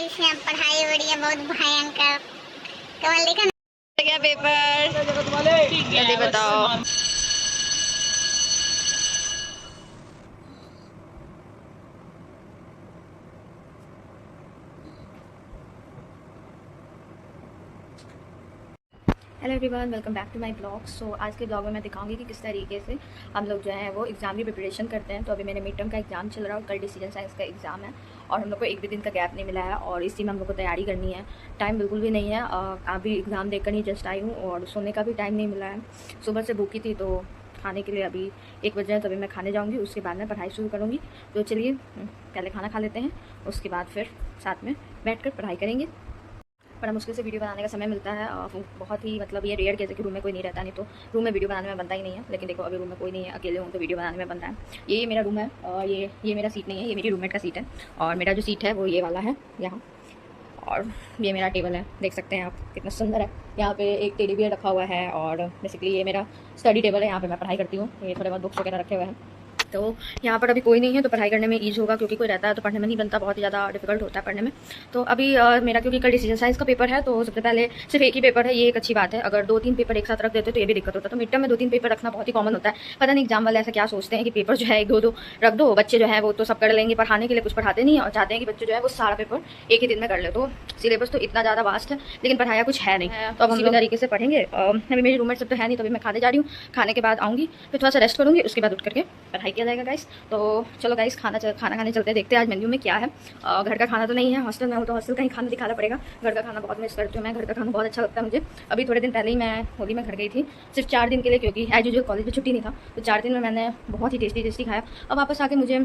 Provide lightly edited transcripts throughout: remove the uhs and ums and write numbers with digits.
Guys यहाँ पढ़ाई हो रही है बहुत भयंकर। कमल देखा ना क्या पेपर जल्दी बताओ। Hello everyone, welcome back to my blog. So आज के ब्लॉग में मैं दिखाऊंगी कि किस तरीके से हम लोग जो है वो एग्ज़ाम की प्रिपरेशन करते हैं। तो अभी मेरे मिड टर्म का एग्ज़ाम चल रहा है और कल डिसीजन साइंस का एग्ज़ाम है और हम लोग को एक भी दिन का गैप नहीं मिला है और इसी में हम लोग को तैयारी करनी है। टाइम बिल्कुल भी नहीं है, अभी एग्ज़ाम देकर ही जस्ट आई हूँ और सोने का भी टाइम नहीं मिला है। सुबह से भूखी थी तो खाने के लिए अभी 1 बज रहे हैं, तो अभी मैं खाने जाऊँगी, उसके बाद मैं पढ़ाई शुरू करूँगी। तो चलिए पहले खाना खा लेते हैं, उसके बाद फिर साथ में बैठ कर पढ़ाई करेंगे। बड़ा मुश्किल से वीडियो बनाने का समय मिलता है, बहुत ही मतलब ये रेयर केस है कि रूम में कोई नहीं रहता, नहीं तो रूम में वीडियो बनाने में बनता ही नहीं है। लेकिन देखो अभी रूम में कोई नहीं है, अकेले हूँ तो वीडियो बनाने में बन रहा है। ये मेरा रूम है और ये मेरा सीट नहीं है, ये मेरी रूममेट का सीट है और मेरा जो सीट है वो ये वाला है यहाँ। और ये मेरा टेबल है, देख सकते हैं आप कितना सुंदर है। यहाँ पे एक टेडी बियर रखा हुआ है और बेसिकली ये मेरा स्टडी टेबल है, यहाँ पे मैं पढ़ाई करती हूँ। ये थोड़े बहुत बुक्स वगैरह रखे हुए हैं। तो यहाँ पर अभी कोई नहीं है तो पढ़ाई करने में ईज होगा, क्योंकि कोई रहता है तो पढ़ने में नहीं बनता, बहुत ही ज़्यादा डिफिकल्ट होता है पढ़ने में। तो अभी मेरा क्योंकि कल डिसीजन साइंस का पेपर है तो सबसे पहले सिर्फ एक ही पेपर है, ये एक अच्छी बात है। अगर 2-3 पेपर एक साथ रख देते तो ये भी दिक्कत होता। तो मिड टर्म में 2-3 पेपर रखना बहुत ही कॉमन होता है। पता नहीं एग्जाम वाले ऐसा क्या सोचते हैं कि पेपर जो है 1-2 रख दो, बच्चे जो है वो तो सब कर लेंगे, पढ़ाने के लिए कुछ पढ़ाते नहीं और चाहते हैं कि बच्चे जो है वो सारा पेपर एक ही दिन में कर ले। तो सिलेबस तो इतना ज़्यादा वास्ट है लेकिन पढ़ाया कुछ है नहीं, तो अब हम लोग तरीके से पढ़ेंगे। अभी मेरी रूममेट सब तो है नहीं, तो अभी मैं खाने जा रही हूँ। खाने के बाद आऊँगी फिर थोड़ा सा रेस्ट करूँगी, उसके बाद उठ करके पढ़ाई किया जाएगा गाइस। तो चलो गाइस खाना खाने चलते हैं, देखते हैं आज मेन्यू में क्या है। घर का खाना तो नहीं है, हॉस्टल में हूँ तो हॉस्टल का ही खाना दिखाना पड़ेगा। घर का खाना बहुत मिस करती हूँ मैं, घर का खाना बहुत अच्छा लगता है मुझे। अभी थोड़े दिन पहले ही मैं होली में घर गई थी, सिर्फ 4 दिन के लिए, क्योंकि एज यूजुअल कॉलेज में छुट्टी नहीं था। तो 4 दिन में मैंने बहुत ही टेस्टी खाया। अब वापस आके मुझे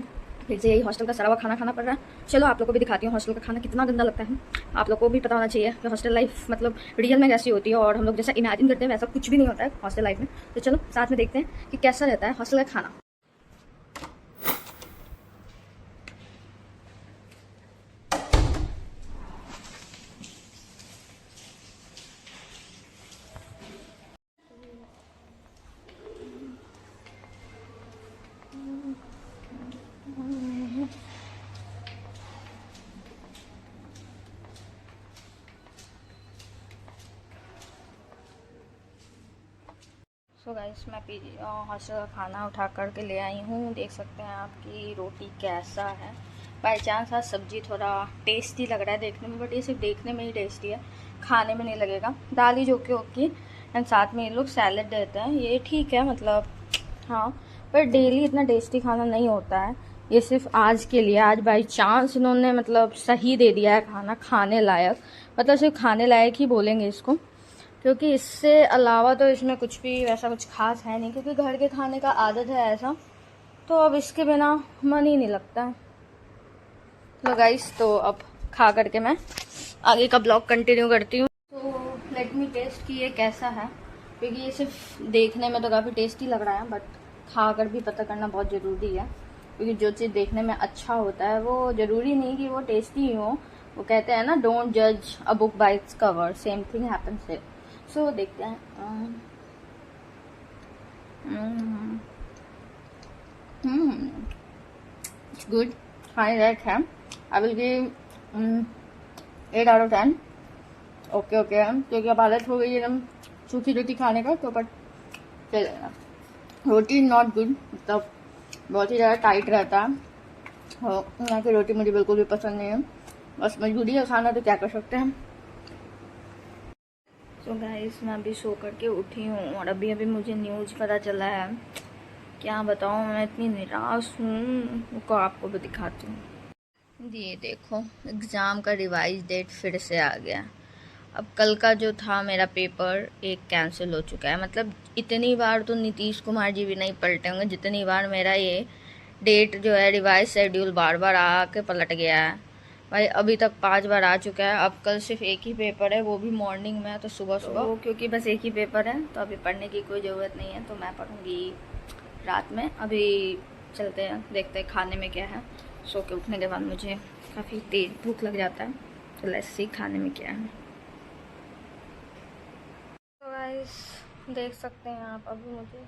फिर से यही हॉस्टल का सड़ा हुआ खाना खाना पड़ रहा है। चलो आप लोग को भी दिखाती हूँ हॉस्टल का खाना कितना गंदा लगता है। आप लोग को भी पता होना चाहिए कि हॉस्टल लाइफ मतलब रियल में कैसी होती है और हम लोग जैसा इमेजिन करते हैं वैसा कुछ भी नहीं होता है हॉस्टल लाइफ में। तो चलो साथ में देखते हैं कि कैसा रहता है हॉस्टल का खाना। सो गाइस मैं हॉस्टल का खाना उठा कर के ले आई हूँ। देख सकते हैं आपकी रोटी कैसा है। बाई चांस आज सब्जी थोड़ा टेस्टी लग रहा है देखने में, बट ये सिर्फ देखने में ही टेस्टी है, खाने में नहीं लगेगा। दाल ही जो कि ओके एंड साथ में ये लोग सैलेड देते हैं, ये ठीक है मतलब हाँ, पर डेली इतना टेस्टी खाना नहीं होता है। ये सिर्फ आज के लिए, आज बाई चांस इन्होंने मतलब सही दे दिया है खाना खाने लायक, मतलब सिर्फ खाने लायक ही बोलेंगे इसको, क्योंकि इससे अलावा तो इसमें कुछ भी वैसा कुछ खास है नहीं, क्योंकि घर के खाने का आदत है ऐसा, तो अब इसके बिना मन ही नहीं लगता। तो गाइस तो अब खा करके मैं आगे का ब्लॉग कंटिन्यू करती हूँ। तो लेट मी टेस्ट कि ये कैसा है, क्योंकि ये सिर्फ देखने में तो काफ़ी टेस्टी लग रहा है, बट खा कर भी पता करना बहुत ज़रूरी है, क्योंकि जो चीज़ देखने में अच्छा होता है वो ज़रूरी नहीं कि वो टेस्टी ही हो। वो कहते हैं ना, डोंट जज a book by its cover, same thing happens here. So देखते हैं। इट्स गुड, खाने लायक है। I will give 8 out of 10। Okay okay है, क्योंकि अब हालत हो गई है एकदम सूखी रोटी खाने का, तो बट चलेगा। रोटी नॉट गुड, मतलब बहुत ही ज़्यादा टाइट रहता है और यहाँ की रोटी मुझे बिल्कुल भी पसंद नहीं है, बस मजबूरी है खाना, तो क्या कर सकते हैं। तो गाइस मैं अभी सो करके उठी हूँ और अभी अभी मुझे न्यूज़ पता चला है। क्या बताऊँ, मैं इतनी निराश हूँ, वो आपको भी दिखाती हूँ। ये देखो एग्ज़ाम का रिवाइज डेट फिर से आ गया। अब कल का जो था मेरा पेपर एक कैंसिल हो चुका है। मतलब इतनी बार तो नीतीश कुमार जी भी नहीं पलटे होंगे जितनी बार मेरा ये डेट जो है रिवाइज शेड्यूल बार बार आके पलट गया है। भाई अभी तक 5 बार आ चुका है। अब कल सिर्फ एक ही पेपर है, वो भी मॉर्निंग में है, तो सुबह तो क्योंकि बस एक ही पेपर है तो अभी पढ़ने की कोई ज़रूरत नहीं है, तो मैं पढ़ूँगी रात में। अभी चलते हैं, देखते हैं खाने में क्या है। सो के उठने के बाद मुझे काफ़ी तेज़ भूख लग जाता है, तो लेट्स सी खाने में क्या है। तो गाइस देख सकते हैं आप, अभी मुझे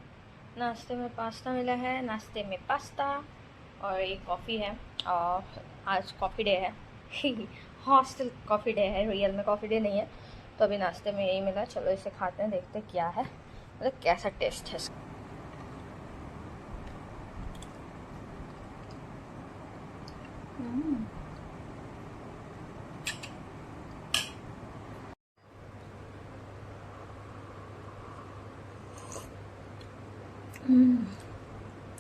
नाश्ते में पास्ता मिला है, नाश्ते में पास्ता और एक कॉफ़ी है, और आज कॉफ़ी डे है हॉस्टल कॉफ़ी डे है, रियल में कॉफ़ी डे नहीं है। तो अभी नाश्ते में यही मिला, चलो इसे खाते हैं, देखते हैं क्या है, मतलब कैसा टेस्ट है इसका।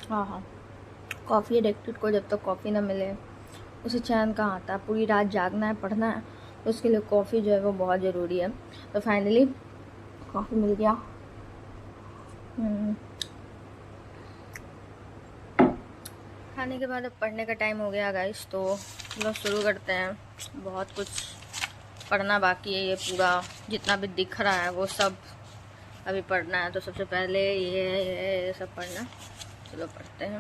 हाँ हाँ, कॉफ़ी एडिक्टेड को जब तक कॉफ़ी ना मिले उसे चैन कहाँ आता है। पूरी रात जागना है, पढ़ना है, तो उसके लिए कॉफ़ी जो है वो बहुत ज़रूरी है। तो फाइनली कॉफ़ी मिल गया। खाने के बाद अब पढ़ने का टाइम हो गया गाइस, तो लोग शुरू करते हैं। बहुत कुछ पढ़ना बाकी है, ये पूरा जितना भी दिख रहा है वो सब अभी पढ़ना है। तो सबसे पहले ये सब पढ़ना, चलो पढ़ते हैं।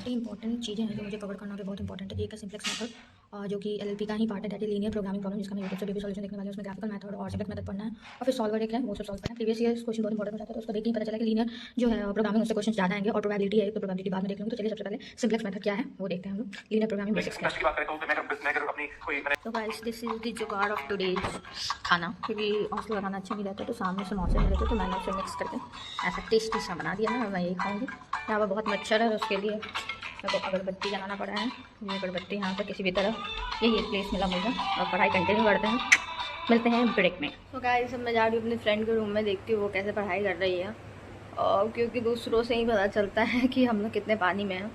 इंपॉर्टेंट चीज़ें हैं जो मुझे कवर करना भी बहुत इंपॉर्टेंट है। एक है सिंप्लेक्स मेथड, जो कि एलएलपी का ही पार्ट है, that is linear programming problem, जिसका मैं यूट्यूब से भी सॉल्यूशन देखने वाले हैं। उसमें ग्राफिकल मेथड और सिंप्लेक्स मेथड पढ़ना है, और फिर सॉल्वर एक है, वो सब सॉल्व करना है। प्रीवियस ईयर क्वेश्चन बहुत इंपॉर्टेंट हो जाता है, तो उसको देख के ही पता चला कि लीनियर जो है प्रोग्रामिंग उससे क्वेश्चन ज़्यादा आएंगे, और प्रोबेबिलिटी है, तो प्रोबेबिलिटी बाद में देख लूँगी। तो चलिए सबसे पहले सिंप्लेक्स मेथड क्या है वो देखते हैं हम लोग। लीनियर प्रोग्रामिंग बेसिक्स क्या है। तो गाइस दिस इज द जुगाड़ ऑफ टुडेज खाना, क्योंकि हॉस्टल का खाना अच्छा नहीं रहता, तो सामने समोसे मिले थे, तो मैंने उसे मिक्स करके ऐसा टेस्टी सा बना दिया है, और मैं यही खाऊंगी। यहाँ पर बहुत मच्छर है, उसके लिए मेरे को अगरबत्ती जलाना पड़ा है। ये अगरबत्ती यहाँ पर किसी भी तरह यही एक प्लेस मिला मुझे, और पढ़ाई कंटिन्यू करते हैं। मिलते हैं ब्रेक में। तो गाइस अब मैं जा रही हूँ अपने फ्रेंड के रूम में, देखती हूँ वो कैसे पढ़ाई कर रही है, और क्योंकि दूसरों से ही पता चलता है कि हम लोग कितने पानी में हैं।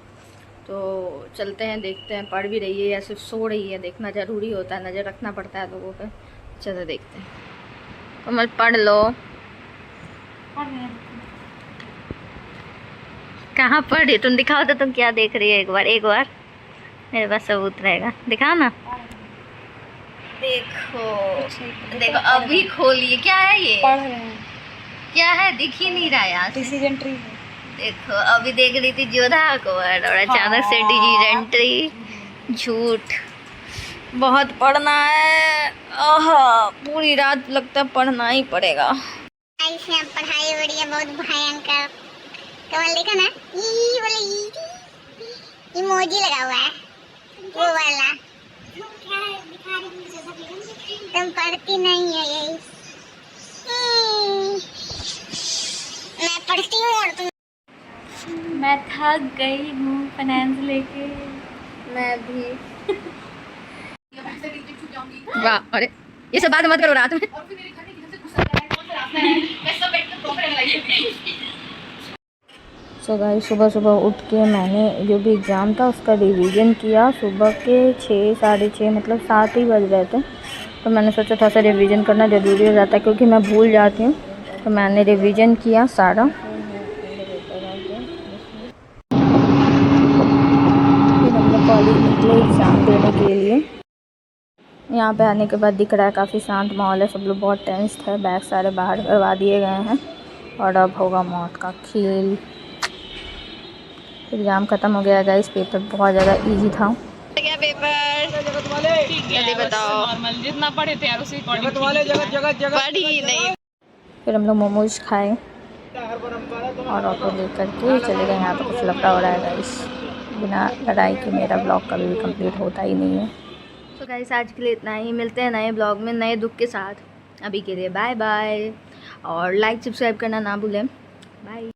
तो चलते हैं, देखते हैं पढ़ भी रही है या सिर्फ सो रही है, देखना ज़रूरी होता है, नज़र रखना पड़ता है लोगों पर। चलो देखते हैं। कमल पढ़ लो। कहाँ पढ़ रही तुम? दिखाओ तो तुम क्या देख रही हो, एक बार मेरे पास सबूत रहेगा, दिखाओ ना। देखो अभी खोलिए, क्या है ये? पढ़ रहे हैं। क्या है, दिख ही नहीं रहा यार। डिसीजन ट्री है। देखो अभी देख रही थी जोधा अकबर, और अचानक से डिसीजन ट्री। झूठ, बहुत पढ़ना है। पूरी रात लगता है पढ़ना ही पड़ेगा। ऐसे पढ़ाई हो रही है बहुत भयंकर। कमल देखा ना, ई वाला इमोजी लगा हुआ है, वो वाला। तुम पढ़ती नहीं है यही। मैं पढ़ती हूँ और तुम। मैं थक गई हूँ फाइनेंस लेके। मैं भी। वाह, अरे ये सब बात मत करो रात में। सो गाइस सुबह सुबह उठ के मैंने जो भी एग्ज़ाम था उसका रिवीजन किया। सुबह के 6 साढ़े 6 मतलब 7 ही बज रहे थे, तो मैंने सोचा थोड़ा सा रिवीजन करना ज़रूरी हो जाता है, क्योंकि मैं भूल जाती हूँ। तो मैंने रिवीजन किया सारा। फिर हम लोग कॉलेज निकले एग्ज़ाम देने के लिए। यहाँ पे आने के बाद दिख रहा है काफ़ी शांत माहौल है, सब लोग बहुत टेंस्ड है, बैग सारे बाहर करवा दिए गए हैं, और अब होगा मौत का खेल। एग्ज़ाम ख़त्म हो गया गाइस, पेपर बहुत ज़्यादा इजी था। क्या पेपर जल्दी बताओ। नॉर्मल जितना पढ़े थे यार उसी अकॉर्डिंग पढ़ी नहीं। फिर हम लोग मोमोज खाए और ऑटो लेकर के चले गए। यहाँ पे कुछ लफड़ा हो रहा है गाइस, बिना लड़ाई के मेरा ब्लॉग कभी भी कंप्लीट होता ही नहीं है। तो गाइस आज के लिए इतना ही, मिलते हैं नए ब्लॉग में नए दुख के साथ। अभी के लिए बाय बाय, और लाइक सब्सक्राइब करना ना भूलें। बाय।